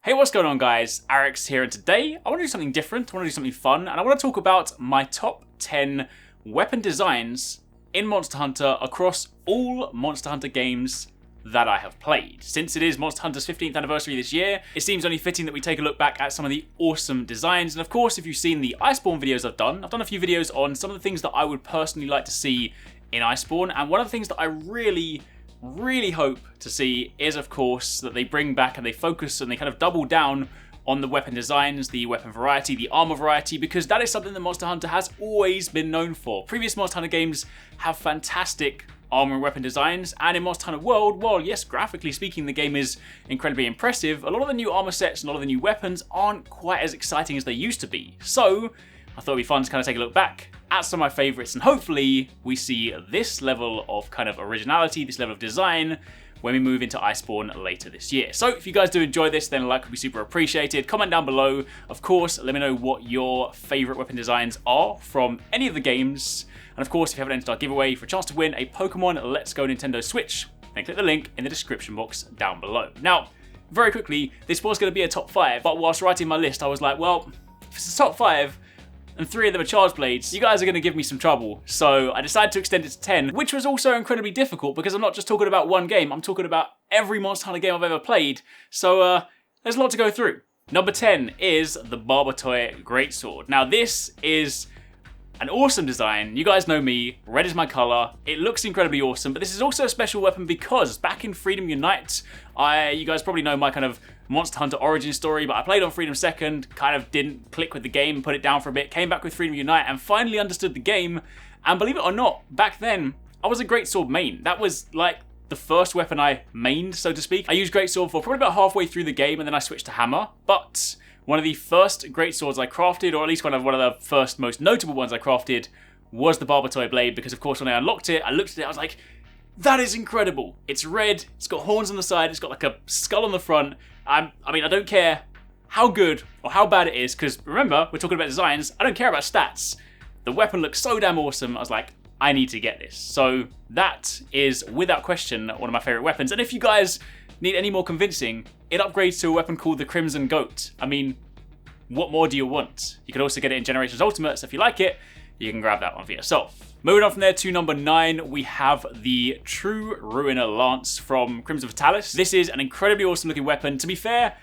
Hey, what's going on guys? Arekkz here, and today I want to do something different, I want to do something fun, and I want to talk about my top 10 weapon designs in Monster Hunter across all Monster Hunter games that I have played. Since it is Monster Hunter's 15th anniversary this year, it seems only fitting that we take a look back at some of the awesome designs. And of course, if you've seen the Iceborne videos I've done a few videos on some of the things that I would personally like to see in Iceborne, and one of the things that I really hope to see is, of course, that they bring back and they focus and they kind of double down on the weapon designs, the weapon variety, the armor variety, because that is something that Monster Hunter has always been known for. Previous Monster Hunter games have fantastic armor and weapon designs, and in Monster Hunter World, while yes, graphically speaking, the game is incredibly impressive, a lot of the new armor sets and a lot of the new weapons aren't quite as exciting as they used to be. So I thought it'd be fun to kind of take a look back at some of my favorites, and hopefully we see this level of kind of originality, this level of design when we move into Iceborne later this year. So if you guys do enjoy this, then a like would be super appreciated. Comment down below. Of course, let me know what your favorite weapon designs are from any of the games. And of course, if you haven't entered our giveaway for a chance to win a Pokemon Let's Go Nintendo Switch, then click the link in the description box down below. Now, very quickly, this was going to be a top 5, but whilst writing my list, I was like, well, if it's a top 5, and 3 of them are charge blades, you guys are going to give me some trouble. So I decided to extend it to 10, which was also incredibly difficult because I'm not just talking about one game, I'm talking about every Monster Hunter game I've ever played. So there's a lot to go through. Number 10 is the Barbotoy Greatsword. Now this is an awesome design. You guys know me, red is my color. It looks incredibly awesome, but this is also a special weapon because back in Freedom Unite, you guys probably know my kind of Monster Hunter origin story, but I played on Freedom 2nd, kind of didn't click with the game, put it down for a bit, came back with Freedom Unite, and finally understood the game. And believe it or not, back then, I was a Greatsword main. That was like the first weapon I mained, so to speak. I used Greatsword for probably about halfway through the game, and then I switched to Hammer. But one of the first Greatswords I crafted, or at least one of the first most notable ones I crafted, was the Barbotoy Blade, because of course when I unlocked it, I looked at it, I was like, that is incredible. It's red, it's got horns on the side, it's got like a skull on the front. I mean, I don't care how good or how bad it is, because remember, we're talking about designs, I don't care about stats. The weapon looks so damn awesome, I was like, I need to get this. So that is, without question, one of my favorite weapons. And if you guys need any more convincing, it upgrades to a weapon called the Crimson Goat. I mean, what more do you want? You can also get it in Generations Ultimate, so if you like it, you can grab that one for yourself. Moving on from there to number 9, we have the True Ruiner Lance from Crimson Fatalis. This is an incredibly awesome looking weapon. To be fair,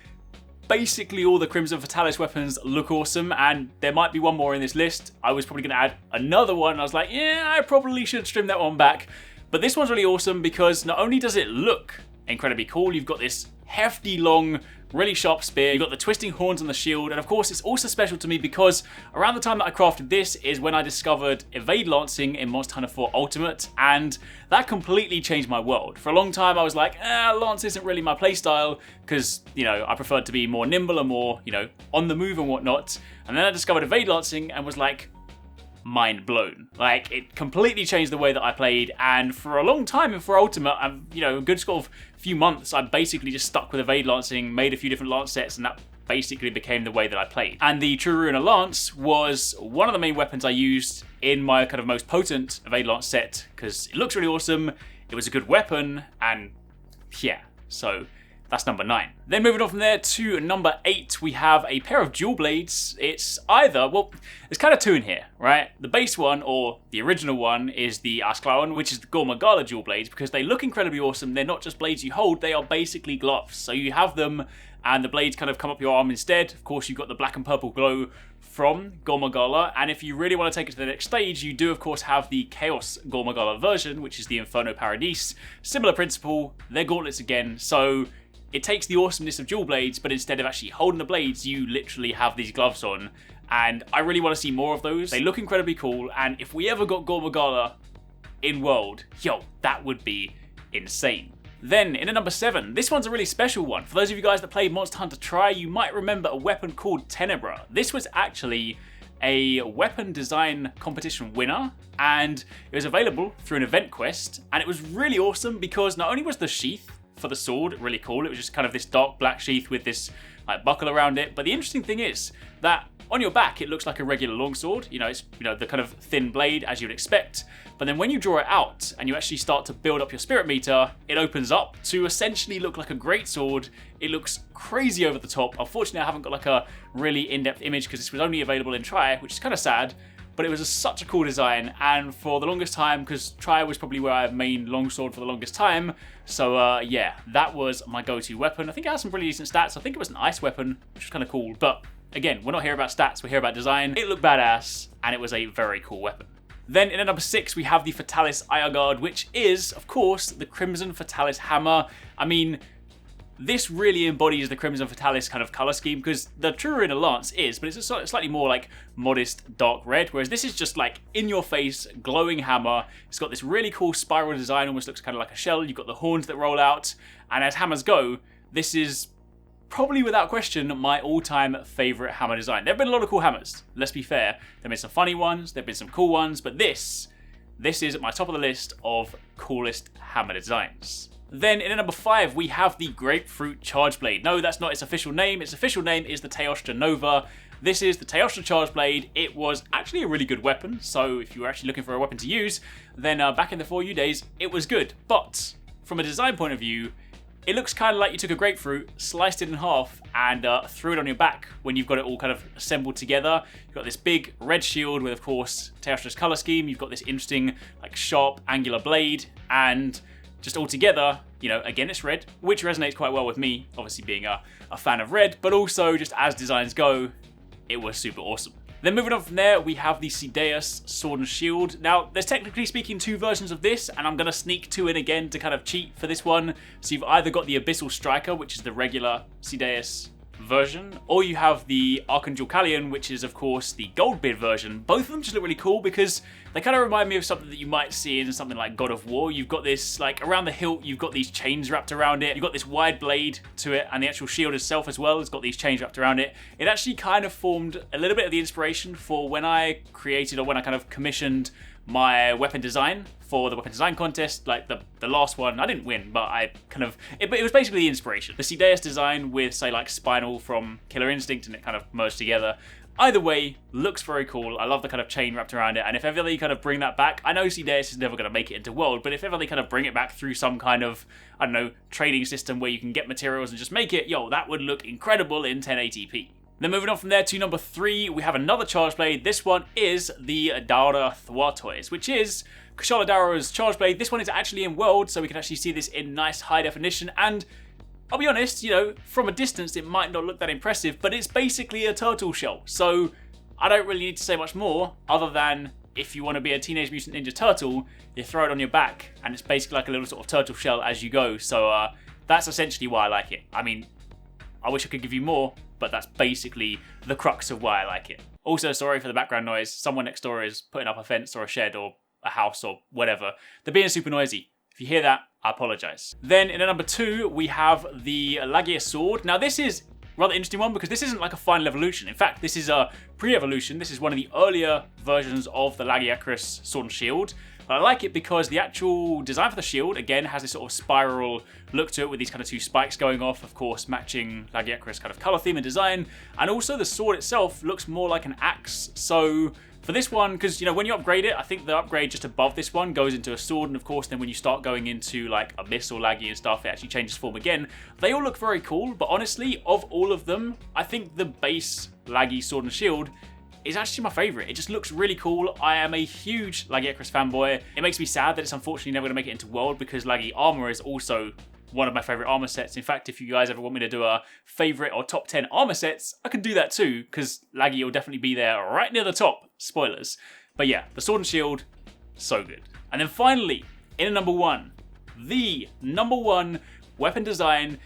basically all the Crimson Fatalis weapons look awesome, and there might be one more in this list. I was probably going to add another one, and I was like, yeah, I probably should trim that one back. But this one's really awesome because not only does it look incredibly cool, you've got this hefty, long, really sharp spear, you've got the twisting horns on the shield, and of course it's also special to me because around the time that I crafted this is when I discovered Evade Lancing in Monster Hunter 4 Ultimate, and that completely changed my world. For a long time I was like, Lance isn't really my playstyle, because, you know, I preferred to be more nimble and more, you know, on the move and whatnot, and then I discovered Evade Lancing and was like, mind blown. Like, it completely changed the way that I played, and for a long time and for Ultimate, you know, a good sort of few months, I basically just stuck with Evade Lancing, made a few different lance sets, and that basically became the way that I played. And the True Ruiner Lance was one of the main weapons I used in my kind of most potent Evade Lance set, because it looks really awesome, it was a good weapon, and yeah, so that's number 9. Then moving on from there to number 8, we have a pair of dual blades. It's either, well, there's kind of 2 in here, right? The base one, or the original one, is the Asclawan, which is the Gormagala dual blades, because they look incredibly awesome. They're not just blades you hold, they are basically gloves. So you have them, and the blades kind of come up your arm instead. Of course, you've got the black and purple glow from Gormagala, and if you really want to take it to the next stage, you do of course have the Chaos Gormagala version, which is the Inferno Paradise. Similar principle, they're gauntlets again, so it takes the awesomeness of dual blades, but instead of actually holding the blades, you literally have these gloves on. And I really want to see more of those. They look incredibly cool, and if we ever got Gormagala in World, yo, that would be insane. Then, in at number 7, this one's a really special one. For those of you guys that played Monster Hunter Tri, you might remember a weapon called Tenebra. This was actually a weapon design competition winner, and it was available through an event quest, and it was really awesome because not only was the sheath for the sword really cool, it was just kind of this dark black sheath with this, like buckle around it. But the interesting thing is that on your back, it looks like a regular longsword. It's the kind of thin blade as you'd expect. But then when you draw it out and you actually start to build up your spirit meter, it opens up to essentially look like a greatsword. It looks crazy over the top. Unfortunately, I haven't got like a really in-depth image because this was only available in Try, which is kind of sad. But it was such a cool design, and for the longest time, because Try was probably where I mained longsword for the longest time, so yeah, that was my go-to weapon. I think it has some pretty decent stats. I think it was an ice weapon, which was kind of cool, but again, we're not here about stats, we're here about design. It looked badass, and it was a very cool weapon. Then in at number 6, we have the Fatalis Ironguard, which is, of course, the Crimson Fatalis Hammer. I mean, this really embodies the Crimson Fatalis kind of colour scheme, because the True Lance is, but it's a slightly more like modest dark red, whereas this is just like in your face, glowing hammer. It's got this really cool spiral design, almost looks kind of like a shell. You've got the horns that roll out, and as hammers go, this is probably without question my all-time favourite hammer design. There have been a lot of cool hammers, let's be fair. There have been some funny ones, there have been some cool ones, but this is at my top of the list of coolest hammer designs. Then in at number 5, we have the Grapefruit Charge Blade. No, that's not its official name. Its official name is the Teostra Nova. This is the Teostra Charge Blade. It was actually a really good weapon, so if you were actually looking for a weapon to use, then back in the 4U days, it was good. But from a design point of view, it looks kind of like you took a grapefruit, sliced it in half, and threw it on your back when you've got it all kind of assembled together. You've got this big red shield with, of course, Teostra's colour scheme. You've got this interesting, like, sharp, angular blade, and just all together, again, it's red, which resonates quite well with me, obviously being a fan of red, but also just as designs go, it was super awesome. Then moving on from there, we have the Sideus Sword and Shield. Now, there's technically speaking 2 versions of this, and I'm going to sneak 2 in again to kind of cheat for this one. So you've either got the Abyssal Striker, which is the regular Sideus version, or you have the Archangel Callion, which is of course the gold bid version. Both of them just look really cool because they kind of remind me of something that you might see in something like God of War. You've got this, like, around the hilt, you've got these chains wrapped around it. You've got this wide blade to it, and the actual shield itself as well has got these chains wrapped around it. It actually kind of formed a little bit of the inspiration for when I created, or when I kind of commissioned my weapon design for the weapon design contest, like the last one. I didn't win, but it was basically the inspiration. The Sideus design with, say, like Spinal from Killer Instinct, and it kind of merged together. Either way, looks very cool. I love the kind of chain wrapped around it, and if ever they kind of bring that back, I know Sideus is never going to make it into World, but if ever they kind of bring it back through some kind of, I don't know, trading system where you can get materials and just make it, that would look incredible in 1080p. Then moving on from there to number 3, we have another Charge Blade. This one is the Daura Thwartoise, which is Kushala Daura's Charge Blade. This one is actually in World, so we can actually see this in nice high definition, and I'll be honest, from a distance it might not look that impressive, but it's basically a turtle shell, so I don't really need to say much more, other than if you want to be a Teenage Mutant Ninja Turtle, you throw it on your back, and it's basically like a little sort of turtle shell as you go, so that's essentially why I like it. I mean, I wish I could give you more, but that's basically the crux of why I like it. Also, sorry for the background noise. Someone next door is putting up a fence or a shed or a house or whatever. They're being super noisy. If you hear that, I apologise. Then in at number 2, we have the Lagia Sword. Now this is a rather interesting one because this isn't like a final evolution. In fact, this is a pre-evolution. This is one of the earlier versions of the Lagiacrus Sword and Shield. But I like it because the actual design for the shield, again, has this sort of spiral look to it with these kind of 2 spikes going off, of course, matching Lagiacrus' kind of colour theme and design. And also the sword itself looks more like an axe. So for this one, because, when you upgrade it, I think the upgrade just above this one goes into a sword. And of course, then when you start going into like Abyss or Laggy and stuff, it actually changes form again. They all look very cool, but honestly, of all of them, I think the base Laggy Sword and Shield is actually my favourite. It just looks really cool. I am a huge Lagiacrus fanboy. It makes me sad that it's unfortunately never going to make it into World because Laggy armour is also one of my favourite armour sets. In fact, if you guys ever want me to do a favourite or top 10 armour sets, I can do that too, because Laggy will definitely be there right near the top. Spoilers. But yeah, the Sword and Shield, so good. And then finally, in at number 1, the number 1 weapon design.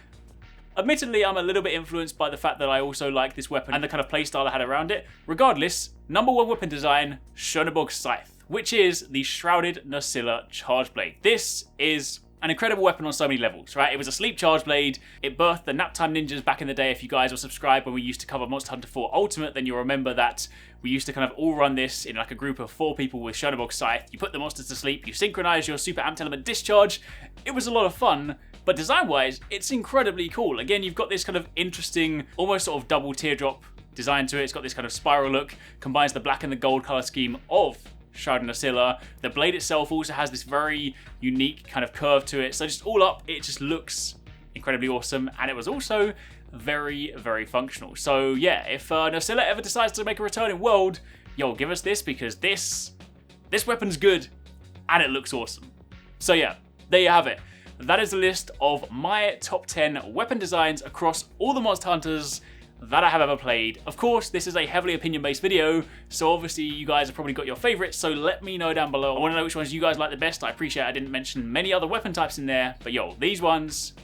Admittedly, I'm a little bit influenced by the fact that I also like this weapon and the kind of playstyle I had around it. Regardless, number 1 weapon design, Schoenberg Scythe, which is the Shrouded Nursilla Charge Blade. This is an incredible weapon on so many levels, right? It was a sleep charge blade. It birthed the Naptime Ninjas back in the day. If you guys were subscribed when we used to cover Monster Hunter 4 Ultimate, then you'll remember that we used to kind of all run this in like a group of 4 people with Schoenberg Scythe. You put the monsters to sleep, you synchronize your super amped element discharge. It was a lot of fun, But design-wise, it's incredibly cool. Again, you've got this kind of interesting, almost sort of double teardrop design to it. It's got this kind of spiral look, combines the black and the gold color scheme of Shroud and Oscilla. The blade itself also has this very unique kind of curve to it. So just all up, it just looks incredibly awesome. And it was also very, very functional. So yeah, if Oscilla ever decides to make a return in World, yo, give us this, because this weapon's good and it looks awesome. So yeah, there you have it. That is the list of my top 10 weapon designs across all the Monster Hunters that I have ever played. Of course, this is a heavily opinion-based video, so obviously you guys have probably got your favorites, so let me know down below. I want to know which ones you guys like the best. I appreciate I didn't mention many other weapon types in there, but yo, these ones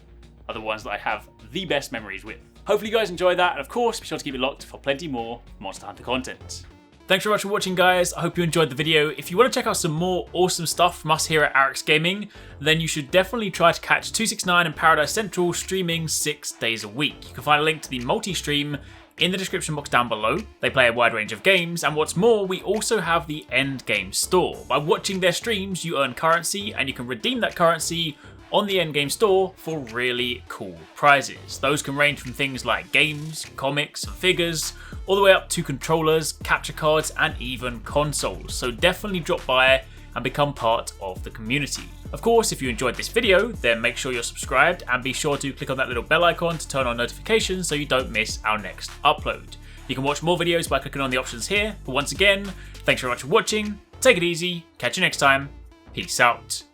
are the ones that I have the best memories with. Hopefully you guys enjoyed that, and of course, be sure to keep it locked for plenty more Monster Hunter content. Thanks very much for watching, guys. I hope you enjoyed the video. If you want to check out some more awesome stuff from us here at Arekkz Gaming, then you should definitely try to catch 269 and Paradise Central streaming 6 days a week. You can find a link to the multi-stream in the description box down below. They play a wide range of games, and what's more, we also have the Endgame store. By watching their streams, you earn currency, and you can redeem that currency on the Endgame store for really cool prizes. Those can range from things like games, comics, and figures, all the way up to controllers, capture cards, and even consoles. So definitely drop by and become part of the community. Of course, if you enjoyed this video, then make sure you're subscribed and be sure to click on that little bell icon to turn on notifications so you don't miss our next upload. You can watch more videos by clicking on the options here, but once again, thanks very much for watching, take it easy, catch you next time, peace out.